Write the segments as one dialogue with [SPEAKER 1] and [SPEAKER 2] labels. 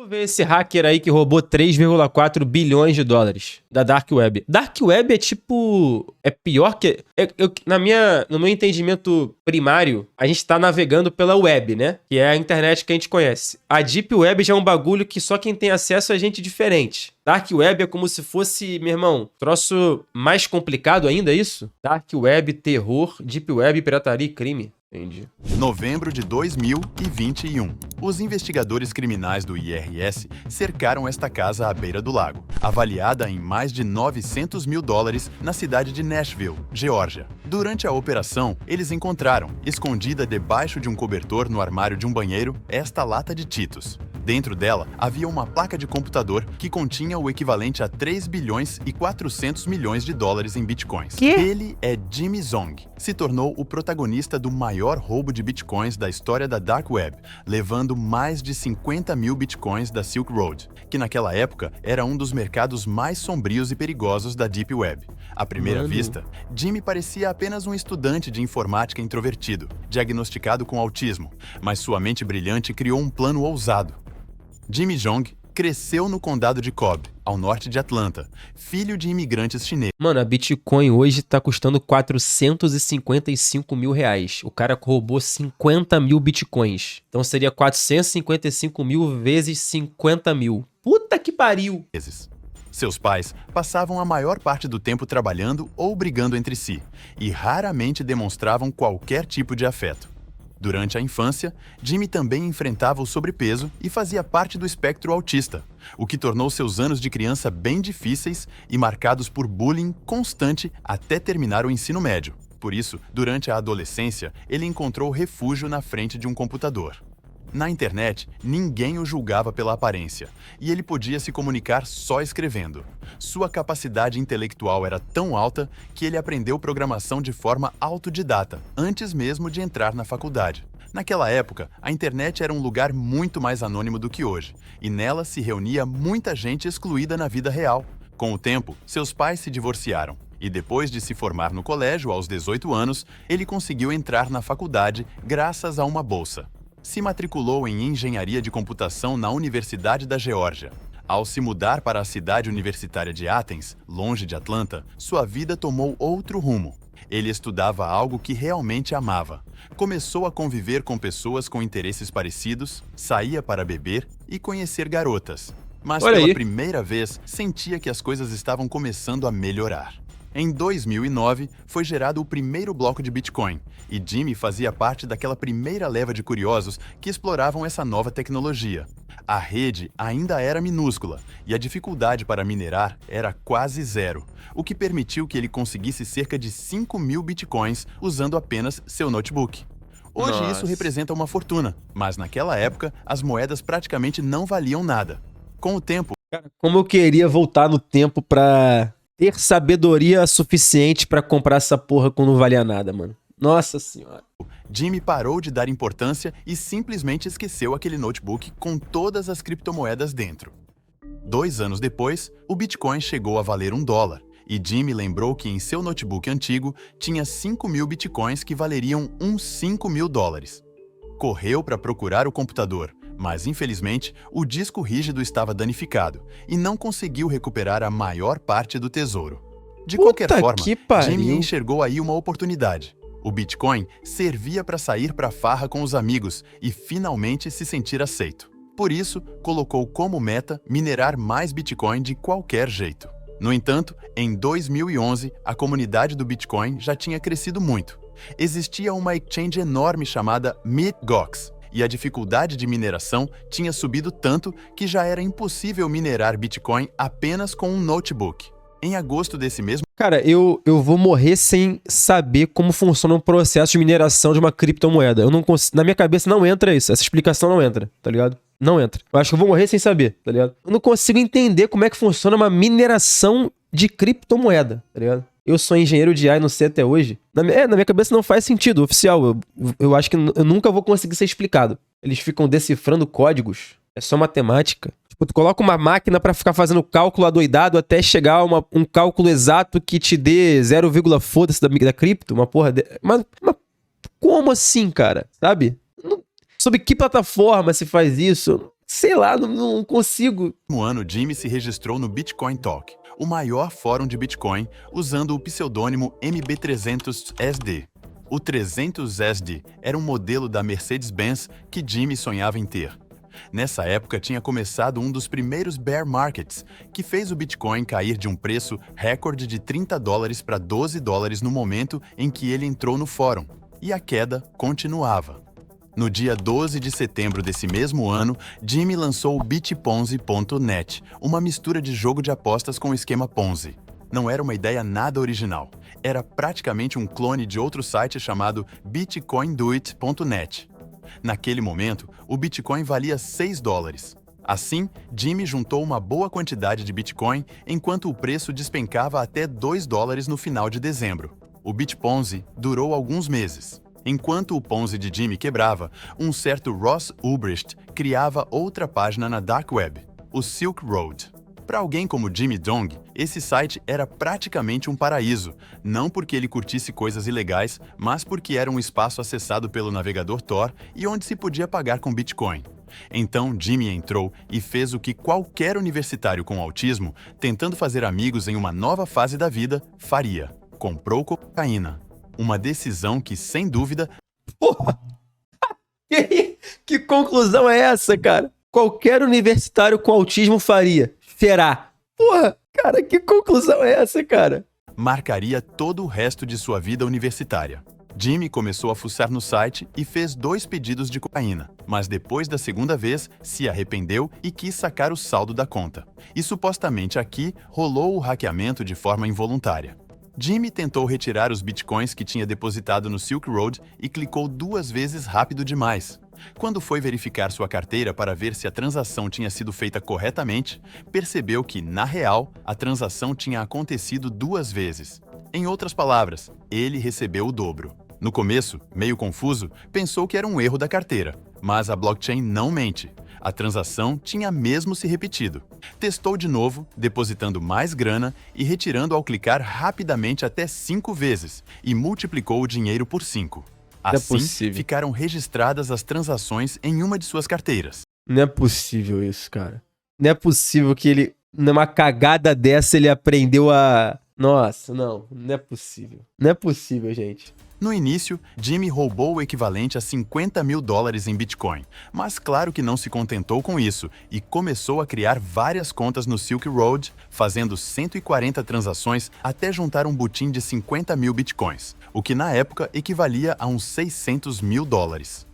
[SPEAKER 1] Vamos ver esse hacker aí que roubou 3,4 bilhões de dólares da Dark Web. Dark Web é tipo... É pior que... No meu entendimento primário, a gente tá navegando pela web, né? Que é a internet que a gente conhece. A Deep Web já é um bagulho que só quem tem acesso é gente diferente. Dark Web é como se fosse, meu irmão, troço mais complicado ainda, é isso? Dark Web, terror, Deep Web, pirataria e crime. Entendi.
[SPEAKER 2] Novembro de 2021. Os investigadores criminais do IRS cercaram esta casa à beira do lago, avaliada em mais de 900 mil dólares na cidade de Nashville, Geórgia. Durante a operação, eles encontraram, escondida debaixo de um cobertor no armário de um banheiro, esta lata de Cheetos. Dentro dela, havia uma placa de computador que continha o equivalente a 3 bilhões e 400 milhões de dólares em bitcoins.
[SPEAKER 1] Que?
[SPEAKER 2] Ele é Jimmy Zong. Se tornou o protagonista do maior roubo de bitcoins da história da Dark Web, levando mais de 50 mil bitcoins da Silk Road, que naquela época era um dos mercados mais sombrios e perigosos da Deep Web. À primeira vista, Jimmy parecia apenas um estudante de informática introvertido, diagnosticado com autismo, mas sua mente brilhante criou um plano ousado. Jimmy Zong cresceu no condado de Cobb, ao norte de Atlanta, filho de imigrantes chineses.
[SPEAKER 1] Mano, a Bitcoin hoje tá custando 455 mil reais. O cara roubou 50 mil Bitcoins. Então seria 455 mil vezes 50 mil. Puta que pariu!
[SPEAKER 2] Seus pais passavam a maior parte do tempo trabalhando ou brigando entre si, e raramente demonstravam qualquer tipo de afeto. Durante a infância, Jimmy também enfrentava o sobrepeso e fazia parte do espectro autista, o que tornou seus anos de criança bem difíceis e marcados por bullying constante até terminar o ensino médio. Por isso, durante a adolescência, ele encontrou refúgio na frente de um computador. Na internet, ninguém o julgava pela aparência, e ele podia se comunicar só escrevendo. Sua capacidade intelectual era tão alta que ele aprendeu programação de forma autodidata, antes mesmo de entrar na faculdade. Naquela época, a internet era um lugar muito mais anônimo do que hoje, e nela se reunia muita gente excluída na vida real. Com o tempo, seus pais se divorciaram, e depois de se formar no colégio aos 18 anos, ele conseguiu entrar na faculdade graças a uma bolsa. Se matriculou em engenharia de computação na Universidade da Geórgia. Ao se mudar para a cidade universitária de Athens, longe de Atlanta, sua vida tomou outro rumo. Ele estudava algo que realmente amava. Começou a conviver com pessoas com interesses parecidos, saía para beber e conhecer garotas. Mas pela primeira vez, sentia que as coisas estavam começando a melhorar. Em 2009, foi gerado o primeiro bloco de Bitcoin, e Jimmy fazia parte daquela primeira leva de curiosos que exploravam essa nova tecnologia. A rede ainda era minúscula, e a dificuldade para minerar era quase zero, o que permitiu que ele conseguisse cerca de 5 mil Bitcoins usando apenas seu notebook. Hoje isso representa uma fortuna, mas naquela época as moedas praticamente não valiam nada. Com o tempo...
[SPEAKER 1] Cara, como eu queria voltar no tempo pra... ter sabedoria suficiente pra comprar essa porra quando não valia nada, mano. Nossa senhora.
[SPEAKER 2] Jimmy parou de dar importância e simplesmente esqueceu aquele notebook com todas as criptomoedas dentro. 2 anos depois, o Bitcoin chegou a valer $1, e Jimmy lembrou que em seu notebook antigo tinha 5 mil Bitcoins que valeriam uns 5 mil dólares. Correu para procurar o computador, mas infelizmente o disco rígido estava danificado e não conseguiu recuperar a maior parte do tesouro. De qualquer forma, Jimmy enxergou aí uma oportunidade. O Bitcoin servia para sair para farra com os amigos e finalmente se sentir aceito. Por isso, colocou como meta minerar mais Bitcoin de qualquer jeito. No entanto, em 2011, a comunidade do Bitcoin já tinha crescido muito. Existia uma exchange enorme chamada Mt. Gox, e a dificuldade de mineração tinha subido tanto que já era impossível minerar Bitcoin apenas com um notebook. Em agosto desse mesmo...
[SPEAKER 1] Cara, eu vou morrer sem saber como funciona o processo de mineração de uma criptomoeda. Eu não consigo, na minha cabeça não entra isso. Essa explicação não entra, tá ligado? Não entra. Eu acho que eu vou morrer sem saber, tá ligado? Eu não consigo entender como é que funciona uma mineração de criptomoeda, tá ligado? Eu sou engenheiro de AI, não sei até hoje. Na minha cabeça não faz sentido, oficial. Eu acho que eu nunca vou conseguir ser explicado. Eles ficam decifrando códigos. É só matemática. Tipo, tu coloca uma máquina pra ficar fazendo cálculo adoidado até chegar a um cálculo exato que te dê 0, foda-se da cripto. Uma porra... Mas como assim, cara? Sabe? Sobre que plataforma se faz isso? Sei lá, não consigo.
[SPEAKER 2] No ano, Jimmy se registrou no Bitcoin Talk, o maior fórum de Bitcoin, usando o pseudônimo MB300SD. O 300SD era um modelo da Mercedes-Benz que Jimmy sonhava em ter. Nessa época tinha começado um dos primeiros bear markets, que fez o Bitcoin cair de um preço recorde de $30 para $12 no momento em que ele entrou no fórum, e a queda continuava. No dia 12 de setembro desse mesmo ano, Jimmy lançou o Bitponzi.net, uma mistura de jogo de apostas com esquema Ponzi. Não era uma ideia nada original. Era praticamente um clone de outro site chamado BitcoinDoit.net. Naquele momento, o Bitcoin valia $6. Assim, Jimmy juntou uma boa quantidade de Bitcoin enquanto o preço despencava até $2 no final de dezembro. O Bitponzi durou alguns meses. Enquanto o Ponzi de Jimmy quebrava, um certo Ross Ulbricht criava outra página na Dark Web, o Silk Road. Para alguém como Jimmy Dong, esse site era praticamente um paraíso, não porque ele curtisse coisas ilegais, mas porque era um espaço acessado pelo navegador Tor e onde se podia pagar com Bitcoin. Então, Jimmy entrou e fez o que qualquer universitário com autismo, tentando fazer amigos em uma nova fase da vida, faria. Comprou cocaína. Uma decisão que, sem dúvida...
[SPEAKER 1] Porra! Que conclusão é essa, cara? Qualquer universitário com autismo faria. Será? Porra, cara, que conclusão é essa, cara?
[SPEAKER 2] Marcaria todo o resto de sua vida universitária. Jimmy começou a fuçar no site e fez 2 pedidos de cocaína, mas depois da segunda vez, se arrependeu e quis sacar o saldo da conta. E supostamente aqui rolou o hackeamento de forma involuntária. Jimmy tentou retirar os bitcoins que tinha depositado no Silk Road e clicou 2 vezes rápido demais. Quando foi verificar sua carteira para ver se a transação tinha sido feita corretamente, percebeu que, na real, a transação tinha acontecido 2 vezes. Em outras palavras, ele recebeu o dobro. No começo, meio confuso, pensou que era um erro da carteira, mas a blockchain não mente. A transação tinha mesmo se repetido. Testou de novo, depositando mais grana e retirando ao clicar rapidamente até 5 vezes, e multiplicou o dinheiro por 5. Assim, ficaram registradas as transações em uma de suas carteiras.
[SPEAKER 1] Não é possível isso, cara. Não é possível que ele, numa cagada dessa, ele aprendeu a... Nossa, não é possível. Não é possível, gente.
[SPEAKER 2] No início, Jimmy roubou o equivalente a $50 mil em Bitcoin, mas claro que não se contentou com isso e começou a criar várias contas no Silk Road, fazendo 140 transações até juntar um butim de 50 mil Bitcoins, o que na época equivalia a uns $600 mil.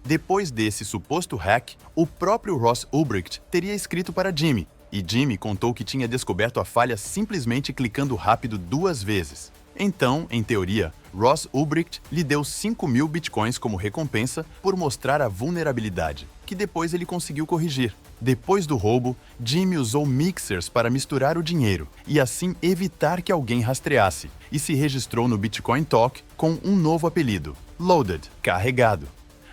[SPEAKER 2] Depois desse suposto hack, o próprio Ross Ulbricht teria escrito para Jimmy, e Jimmy contou que tinha descoberto a falha simplesmente clicando rápido 2 vezes. Então, em teoria, Ross Ulbricht lhe deu 5 mil bitcoins como recompensa por mostrar a vulnerabilidade, que depois ele conseguiu corrigir. Depois do roubo, Jimmy usou mixers para misturar o dinheiro e assim evitar que alguém rastreasse, e se registrou no Bitcoin Talk com um novo apelido, Loaded, carregado.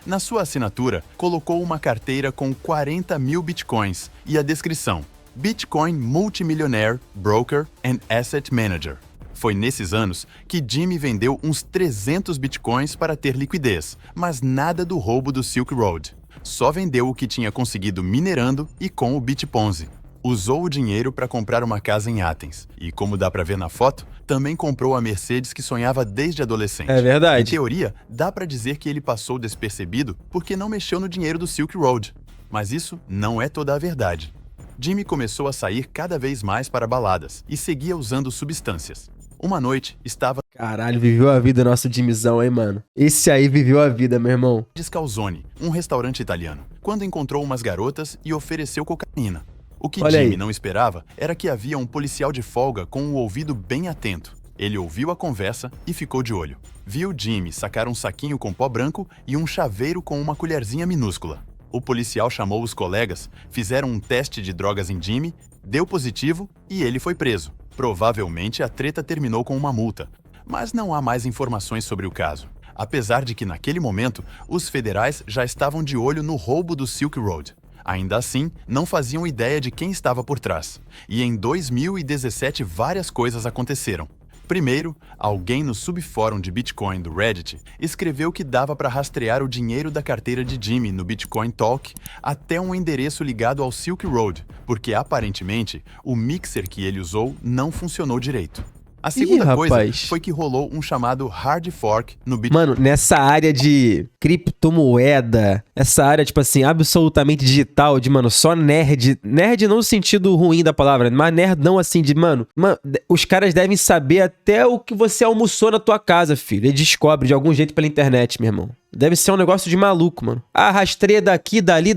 [SPEAKER 2] Na sua assinatura, colocou uma carteira com 40 mil bitcoins e a descrição: Bitcoin Multimillionaire Broker and Asset Manager. Foi nesses anos que Jimmy vendeu uns 300 bitcoins para ter liquidez, mas nada do roubo do Silk Road. Só vendeu o que tinha conseguido minerando e com o Bitponzi. Usou o dinheiro para comprar uma casa em Athens e, como dá para ver na foto, também comprou a Mercedes que sonhava desde adolescente.
[SPEAKER 1] É verdade.
[SPEAKER 2] Em teoria, dá para dizer que ele passou despercebido porque não mexeu no dinheiro do Silk Road. Mas isso não é toda a verdade. Jimmy começou a sair cada vez mais para baladas e seguia usando substâncias. Uma noite, estava...
[SPEAKER 1] Caralho, viveu a vida nosso Jimmyzão, hein, mano? Esse aí viveu a vida, meu irmão.
[SPEAKER 2] Scalzone, um restaurante italiano, quando encontrou umas garotas e ofereceu cocaína. O que
[SPEAKER 1] Olha
[SPEAKER 2] Jimmy
[SPEAKER 1] aí.
[SPEAKER 2] não esperava era que havia um policial de folga com o ouvido bem atento. Ele ouviu a conversa e ficou de olho. Viu Jimmy sacar um saquinho com pó branco e um chaveiro com uma colherzinha minúscula. O policial chamou os colegas, fizeram um teste de drogas em Jimmy, deu positivo e ele foi preso. Provavelmente a treta terminou com uma multa, mas não há mais informações sobre o caso. Apesar de que naquele momento, os federais já estavam de olho no roubo do Silk Road. Ainda assim, não faziam ideia de quem estava por trás. E em 2017 várias coisas aconteceram. Primeiro, alguém no subfórum de Bitcoin do Reddit escreveu que dava para rastrear o dinheiro da carteira de Jimmy no Bitcoin Talk até um endereço ligado ao Silk Road, porque aparentemente o mixer que ele usou não funcionou direito. A segunda coisa foi que rolou um chamado hard fork no Bitcoin.
[SPEAKER 1] Mano, nessa área de criptomoeda, essa área, tipo assim, absolutamente digital, de, mano, só nerd. Nerd não no sentido ruim da palavra, mas nerd não assim, de, mano, os caras devem saber até o que você almoçou na tua casa, filho. Ele descobre de algum jeito pela internet, meu irmão. Deve ser um negócio de maluco, mano. Ah, rastreia daqui, dali,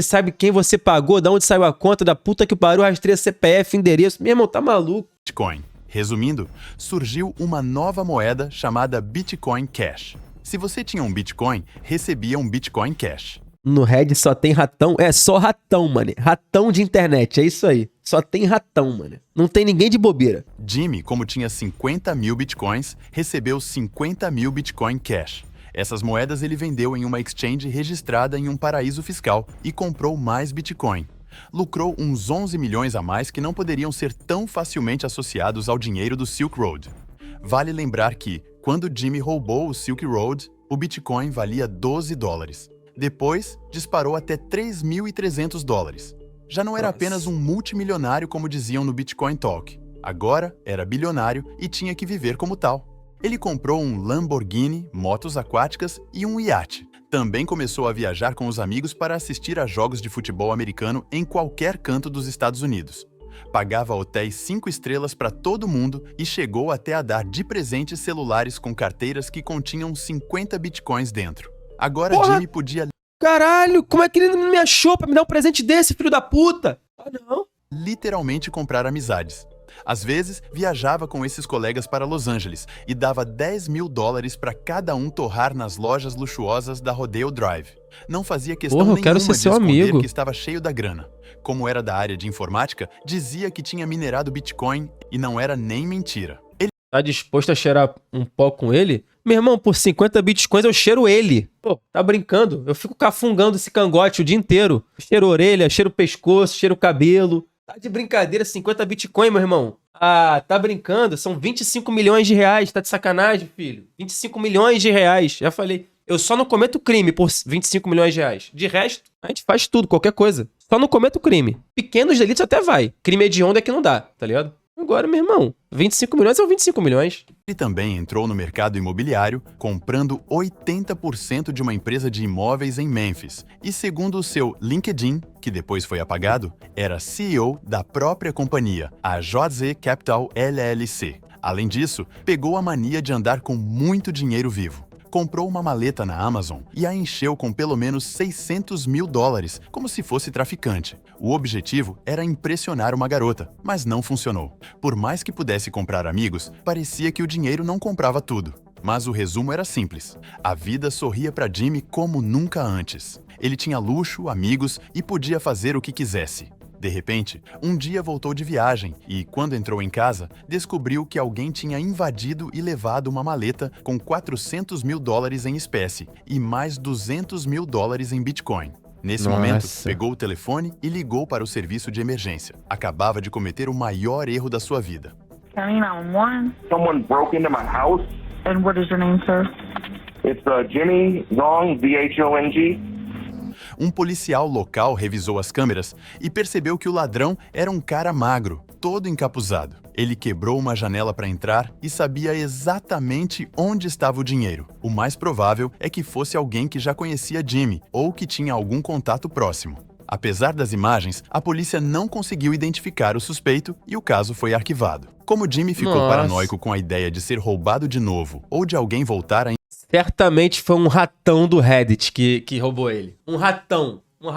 [SPEAKER 1] sabe quem você pagou, da onde saiu a conta, da puta que pariu, rastreia CPF, endereço. Meu irmão, tá maluco.
[SPEAKER 2] Bitcoin. Resumindo, surgiu uma nova moeda chamada Bitcoin Cash. Se você tinha um Bitcoin, recebia um Bitcoin Cash.
[SPEAKER 1] No Reddit só tem ratão, é só ratão, mano. Ratão de internet, é isso aí. Só tem ratão, mano. Não tem ninguém de bobeira.
[SPEAKER 2] Jimmy, como tinha 50 mil Bitcoins, recebeu 50 mil Bitcoin Cash. Essas moedas ele vendeu em uma exchange registrada em um paraíso fiscal e comprou mais Bitcoin. Lucrou uns 11 milhões a mais que não poderiam ser tão facilmente associados ao dinheiro do Silk Road. Vale lembrar que, quando Jimmy roubou o Silk Road, o Bitcoin valia $12. Depois, disparou até $3.300. Já não era apenas um multimilionário como diziam no Bitcoin Talk. Agora era bilionário e tinha que viver como tal. Ele comprou um Lamborghini, motos aquáticas e um iate. Também começou a viajar com os amigos para assistir a jogos de futebol americano em qualquer canto dos Estados Unidos. Pagava hotéis 5 estrelas para todo mundo e chegou até a dar de presente celulares com carteiras que continham 50 bitcoins dentro. Agora Jimmy podia...
[SPEAKER 1] Caralho, como é que ele não me achou pra me dar um presente desse, filho da puta? Ah, não.
[SPEAKER 2] Literalmente comprar amizades. Às vezes, viajava com esses colegas para Los Angeles e dava $10 mil para cada um torrar nas lojas luxuosas da Rodeo Drive. Não fazia questão nenhuma de esconder que estava cheio da grana. Como era da área de informática, dizia que tinha minerado Bitcoin e não era nem mentira. Ele
[SPEAKER 1] tá disposto a cheirar um pó com ele? Meu irmão, por 50 bitcoins eu cheiro ele. Pô, tá brincando? Eu fico cafungando esse cangote o dia inteiro. Cheiro orelha, cheiro pescoço, cheiro cabelo. Tá de brincadeira, 50 bitcoin, meu irmão. Ah, tá brincando? São 25 milhões de reais. Tá de sacanagem, filho? 25 milhões de reais. Já falei. Eu só não cometo crime por 25 milhões de reais. De resto, a gente faz tudo, qualquer coisa. Só não cometo crime. Pequenos delitos até vai. Crime hediondo é que não dá, tá ligado? Agora, meu irmão, 25 milhões são 25 milhões.
[SPEAKER 2] Ele também entrou no mercado imobiliário, comprando 80% de uma empresa de imóveis em Memphis. E segundo o seu LinkedIn, que depois foi apagado, era CEO da própria companhia, a JZ Capital LLC. Além disso, pegou a mania de andar com muito dinheiro vivo. Comprou uma maleta na Amazon e a encheu com pelo menos $600 mil, como se fosse traficante. O objetivo era impressionar uma garota, mas não funcionou. Por mais que pudesse comprar amigos, parecia que o dinheiro não comprava tudo. Mas o resumo era simples. A vida sorria para Jimmy como nunca antes. Ele tinha luxo, amigos e podia fazer o que quisesse. De repente, um dia voltou de viagem e, quando entrou em casa, descobriu que alguém tinha invadido e levado uma maleta com $400 mil em espécie e mais $200 mil em Bitcoin. Nesse momento, pegou o telefone e ligou para o serviço de emergência. Acabava de cometer o maior erro da sua vida.
[SPEAKER 3] Someone broke into my house.
[SPEAKER 4] And what is your name, sir?
[SPEAKER 3] It's Jimmy Zhong, Z-H-O-N-G.
[SPEAKER 2] Um policial local revisou as câmeras e percebeu que o ladrão era um cara magro, todo encapuzado. Ele quebrou uma janela para entrar e sabia exatamente onde estava o dinheiro. O mais provável é que fosse alguém que já conhecia Jimmy ou que tinha algum contato próximo. Apesar das imagens, a polícia não conseguiu identificar o suspeito e o caso foi arquivado. Como Jimmy ficou paranoico com a ideia de ser roubado de novo ou de alguém voltar a...
[SPEAKER 1] Certamente foi um ratão do Reddit que roubou ele. Um ratão. O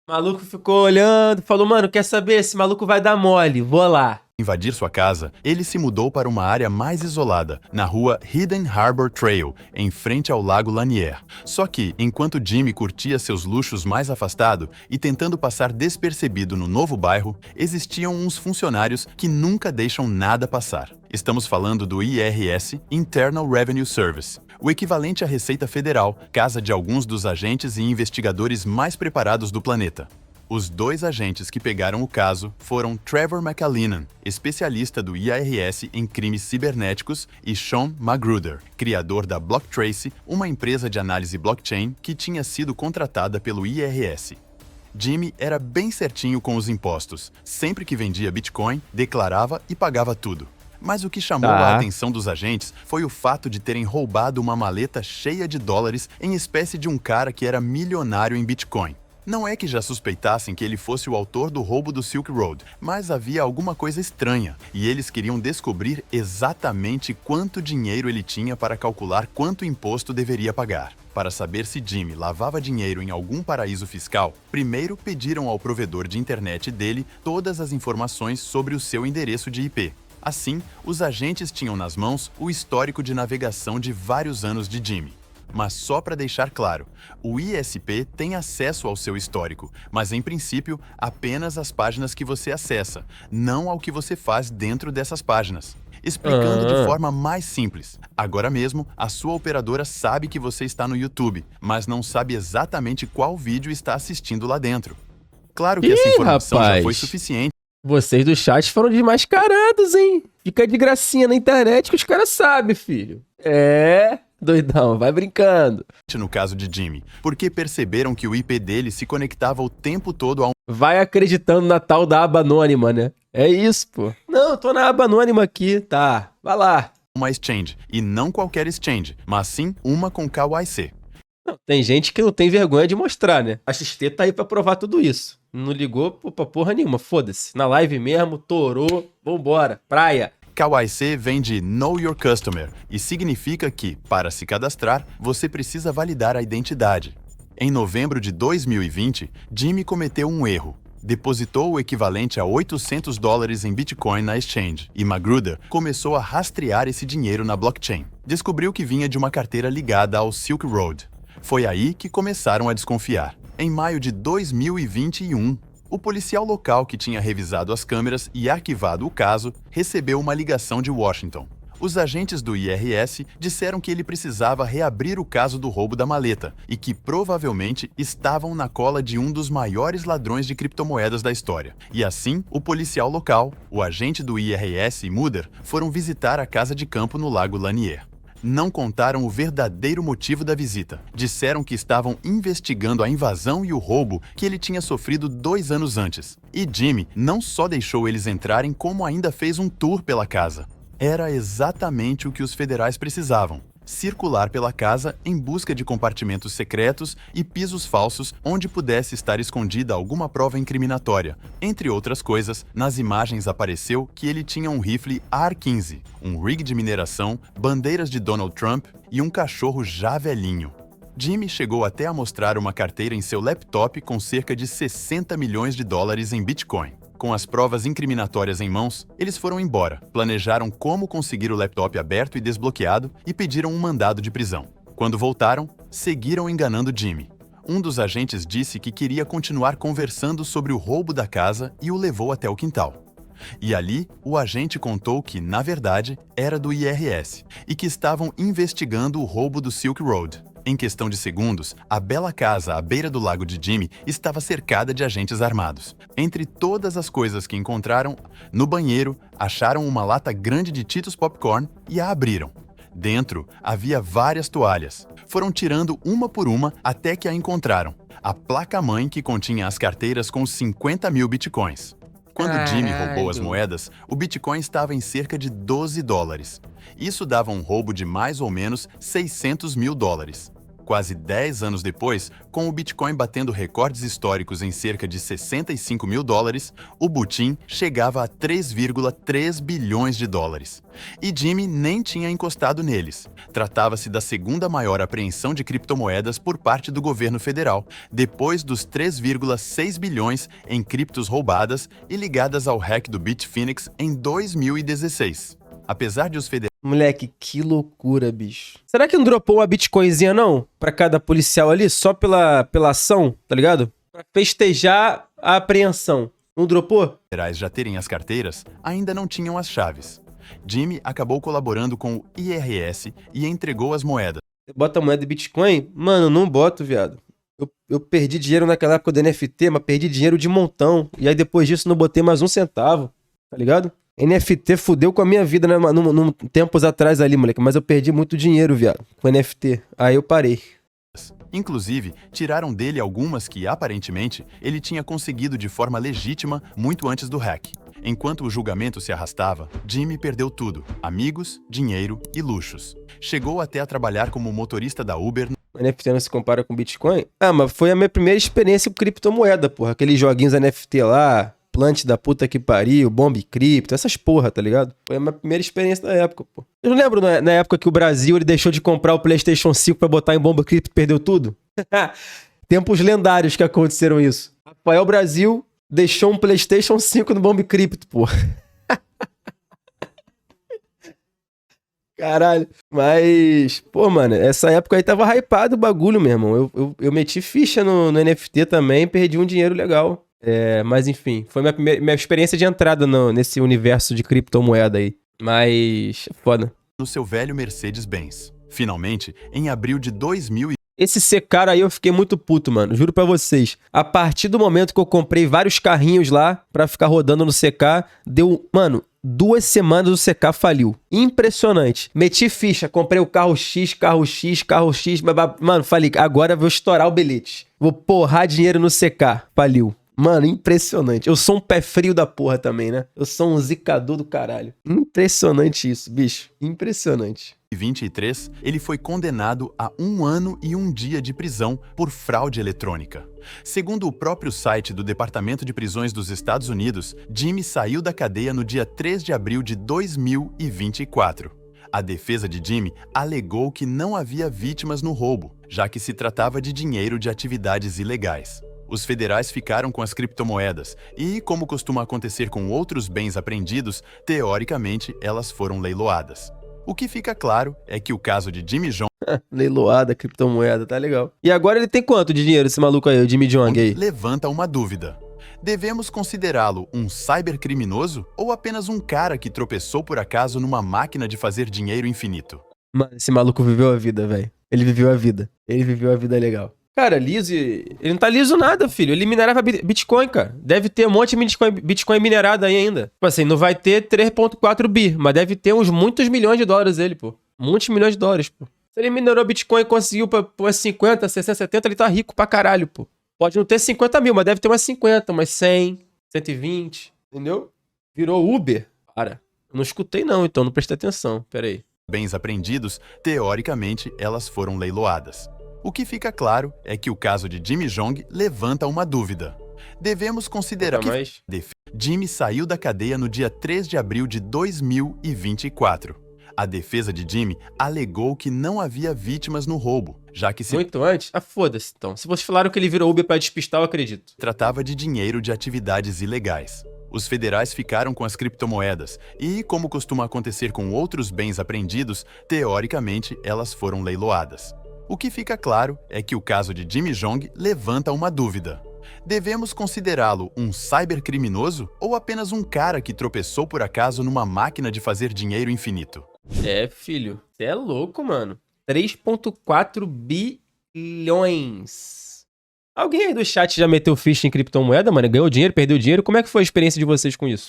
[SPEAKER 1] maluco ficou olhando, falou, mano, quer saber? Esse maluco vai dar mole, vou lá.
[SPEAKER 2] Invadir sua casa, ele se mudou para uma área mais isolada, na rua Hidden Harbor Trail, em frente ao Lago Lanier. Só que, enquanto Jimmy curtia seus luxos mais afastado e tentando passar despercebido no novo bairro, existiam uns funcionários que nunca deixam nada passar. Estamos falando do IRS, Internal Revenue Service, o equivalente à Receita Federal, casa de alguns dos agentes e investigadores mais preparados do planeta. Os 2 agentes que pegaram o caso foram Trevor McAleenan, especialista do IRS em crimes cibernéticos, e Sean Magruder, criador da Blocktrace, uma empresa de análise blockchain que tinha sido contratada pelo IRS. Jimmy era bem certinho com os impostos. Sempre que vendia Bitcoin, declarava e pagava tudo. Mas o que chamou a atenção dos agentes foi o fato de terem roubado uma maleta cheia de dólares em espécie de um cara que era milionário em Bitcoin. Não é que já suspeitassem que ele fosse o autor do roubo do Silk Road, mas havia alguma coisa estranha, e eles queriam descobrir exatamente quanto dinheiro ele tinha para calcular quanto imposto deveria pagar. Para saber se Jimmy lavava dinheiro em algum paraíso fiscal, primeiro pediram ao provedor de internet dele todas as informações sobre o seu endereço de IP. Assim, os agentes tinham nas mãos o histórico de navegação de vários anos de Jimmy. Mas só para deixar claro, o ISP tem acesso ao seu histórico, mas em princípio apenas as páginas que você acessa, não ao que você faz dentro dessas páginas. Explicando de forma mais simples, agora mesmo a sua operadora sabe que você está no YouTube, mas não sabe exatamente qual vídeo está assistindo lá dentro. Claro que essa informação já foi suficiente.
[SPEAKER 1] Vocês do chat foram desmascarados, hein? Fica de gracinha na internet que os caras sabem, filho. Doidão, vai brincando.
[SPEAKER 2] No caso de Jimmy, porque perceberam que o IP dele se conectava o tempo todo a
[SPEAKER 1] Vai acreditando na tal da aba anônima, né? É isso, pô. Não, eu tô na aba anônima aqui, tá. Vai lá.
[SPEAKER 2] uma exchange, e não qualquer exchange, mas sim uma com KYC.
[SPEAKER 1] Não, tem gente que não tem vergonha de mostrar, né? A XT tá aí pra provar tudo isso. Não ligou pra porra nenhuma, foda-se. Na live mesmo, torou, vambora, praia.
[SPEAKER 2] KYC vem de Know Your Customer e significa que, para se cadastrar, você precisa validar a identidade. Em novembro de 2020, Jimmy cometeu um erro. Depositou o equivalente a $800 em Bitcoin na exchange e Magruder começou a rastrear esse dinheiro na blockchain. Descobriu que vinha de uma carteira ligada ao Silk Road. Foi aí que começaram a desconfiar. Em maio de 2021, o policial local que tinha revisado as câmeras e arquivado o caso recebeu uma ligação de Washington. Os agentes do IRS disseram que ele precisava reabrir o caso do roubo da maleta e que provavelmente estavam na cola de um dos maiores ladrões de criptomoedas da história. E assim, o policial local, o agente do IRS e Muder foram visitar a casa de campo no Lago Lanier. Não contaram o verdadeiro motivo da visita. Disseram que estavam investigando a invasão e o roubo que ele tinha sofrido 2 anos antes. E Jimmy não só deixou eles entrarem, como ainda fez um tour pela casa. Era exatamente o que os federais precisavam. Circular pela casa em busca de compartimentos secretos e pisos falsos onde pudesse estar escondida alguma prova incriminatória. Entre outras coisas, nas imagens apareceu que ele tinha um rifle AR-15, um rig de mineração, bandeiras de Donald Trump e um cachorro já velhinho. Jimmy chegou até a mostrar uma carteira em seu laptop com cerca de $60 milhões em Bitcoin. Com as provas incriminatórias em mãos, eles foram embora, planejaram como conseguir o laptop aberto e desbloqueado e pediram um mandado de prisão. Quando voltaram, seguiram enganando Jimmy. Um dos agentes disse que queria continuar conversando sobre o roubo da casa e o levou até o quintal. E ali, o agente contou que, na verdade, era do IRS e que estavam investigando o roubo do Silk Road. Em questão de segundos, a bela casa à beira do lago de Jimmy estava cercada de agentes armados. Entre todas as coisas que encontraram, no banheiro, acharam uma lata grande de Cheetos Popcorn e a abriram. Dentro, havia várias toalhas. Foram tirando uma por uma até que a encontraram. A placa-mãe que continha as carteiras com 50 mil bitcoins. Quando Jimmy roubou as moedas, o Bitcoin estava em cerca de $12. Isso dava um roubo de mais ou menos $600 mil. Quase 10 anos depois, com o Bitcoin batendo recordes históricos em cerca de $65 mil, o butim chegava a 3,3 bilhões de dólares. E Jimmy nem tinha encostado neles. Tratava-se da segunda maior apreensão de criptomoedas por parte do governo federal, depois dos 3,6 bilhões em criptos roubadas e ligadas ao hack do Bitfinex em 2016. Apesar de os federais...
[SPEAKER 1] Moleque, que loucura, bicho. Será que não dropou uma bitcoinzinha, não? Pra cada policial ali, só pela ação, tá ligado? Pra festejar a apreensão. Não dropou?
[SPEAKER 2] federais já terem as carteiras, ainda não tinham as chaves. Jimmy acabou colaborando com o IRS e entregou as moedas.
[SPEAKER 1] Bota a moeda de Bitcoin? Mano, não boto, viado. Eu perdi dinheiro naquela época do NFT, mas perdi dinheiro de montão. E aí depois disso não botei mais um centavo, tá ligado? NFT fudeu com a minha vida, né, tempos atrás ali, moleque. Mas eu perdi muito dinheiro, viado, com NFT. Aí eu parei.
[SPEAKER 2] Inclusive, tiraram dele algumas que, aparentemente, ele tinha conseguido de forma legítima muito antes do hack. Enquanto o julgamento se arrastava, Jimmy perdeu tudo: amigos, dinheiro e luxos. Chegou até a trabalhar como motorista da Uber.
[SPEAKER 1] O NFT não se compara com Bitcoin? Ah, mas foi a minha primeira experiência com criptomoeda, porra. Aqueles joguinhos NFT lá, Plant da puta que pariu, Bomb Cripto, essas porra, tá ligado? Foi a minha primeira experiência da época, pô. Eu não lembro na época que o Brasil ele deixou de comprar o PlayStation 5 pra botar em Bomb Cripto e perdeu tudo? Tempos lendários que aconteceram isso. Rafael Brasil deixou um PlayStation 5 no Bomb Cripto, pô. Caralho. Mas, pô, mano, essa época aí tava hypado o bagulho, meu irmão. Eu meti ficha no NFT também, perdi um dinheiro legal. Mas enfim, foi minha experiência de entrada nesse universo de criptomoeda aí. Mas, foda.
[SPEAKER 2] No seu velho Mercedes-Benz. Finalmente, em abril de 2000.
[SPEAKER 1] Esse secar aí eu fiquei muito puto, mano. Juro pra vocês. A partir do momento que eu comprei vários carrinhos lá pra ficar rodando no secar, deu, mano, 2 semanas o secar faliu. Impressionante. Meti ficha, comprei o carro X. Mano, falei, agora eu vou estourar o bilhete. Vou porrar dinheiro no secar. Faliu. Mano, impressionante. Eu sou um pé frio da porra também, né? Eu sou um zicador do caralho. Impressionante isso, bicho. Impressionante.
[SPEAKER 2] Em 2023, ele foi condenado a 1 ano e 1 dia de prisão por fraude eletrônica. Segundo o próprio site do Departamento de Prisões dos Estados Unidos, Jimmy saiu da cadeia no dia 3 de abril de 2024. A defesa de Jimmy alegou que não havia vítimas no roubo, já que se tratava de dinheiro de atividades ilegais. Os federais ficaram com as criptomoedas e, como costuma acontecer com outros bens apreendidos, teoricamente elas foram leiloadas. O que fica claro é que o caso de Jimmy Jong
[SPEAKER 1] leiloada, criptomoeda, tá legal. E agora ele tem quanto de dinheiro, esse maluco aí, o Jimmy Jong aí?
[SPEAKER 2] Levanta uma dúvida. Devemos considerá-lo um cybercriminoso ou apenas um cara que tropeçou por acaso numa máquina de fazer dinheiro infinito?
[SPEAKER 1] Mano, esse maluco viveu a vida, velho. Ele viveu a vida. Ele viveu a vida legal. Cara, liso... Ele não tá liso nada, filho. Ele minerava Bitcoin, cara. Deve ter um monte de Bitcoin minerado aí ainda. Tipo assim, não vai ter 3.4 bi, mas deve ter uns muitos milhões de dólares ele, pô. Muitos milhões de dólares, pô. Se ele minerou Bitcoin e conseguiu pra 50, 60, 70, ele tá rico pra caralho, pô. Pode não ter 50 mil, mas deve ter umas 50, umas 100, 120, entendeu? Virou Uber. Cara, eu não escutei não, então não prestei atenção. Pera aí.
[SPEAKER 2] Bens apreendidos, teoricamente, elas foram leiloadas. O que fica claro é que o caso de Jimmy Jong levanta uma dúvida. Devemos considerar que Jimmy saiu da cadeia no dia 3 de abril de 2024. A defesa de Jimmy alegou que não havia vítimas no roubo, já que se
[SPEAKER 1] muito antes? Ah, foda-se então. Se vocês falaram que ele virou Uber pra despistar, eu acredito.
[SPEAKER 2] tratava de dinheiro de atividades ilegais. Os federais ficaram com as criptomoedas e, como costuma acontecer com outros bens apreendidos, teoricamente elas foram leiloadas. O que fica claro é que o caso de Jimmy Jong levanta uma dúvida. Devemos considerá-lo um cybercriminoso ou apenas um cara que tropeçou por acaso numa máquina de fazer dinheiro infinito?
[SPEAKER 1] Filho, você é louco, mano. 3.4 bilhões. Alguém aí do chat já meteu ficha em criptomoeda, mano? Ganhou dinheiro, perdeu dinheiro? Como é que foi a experiência de vocês com isso?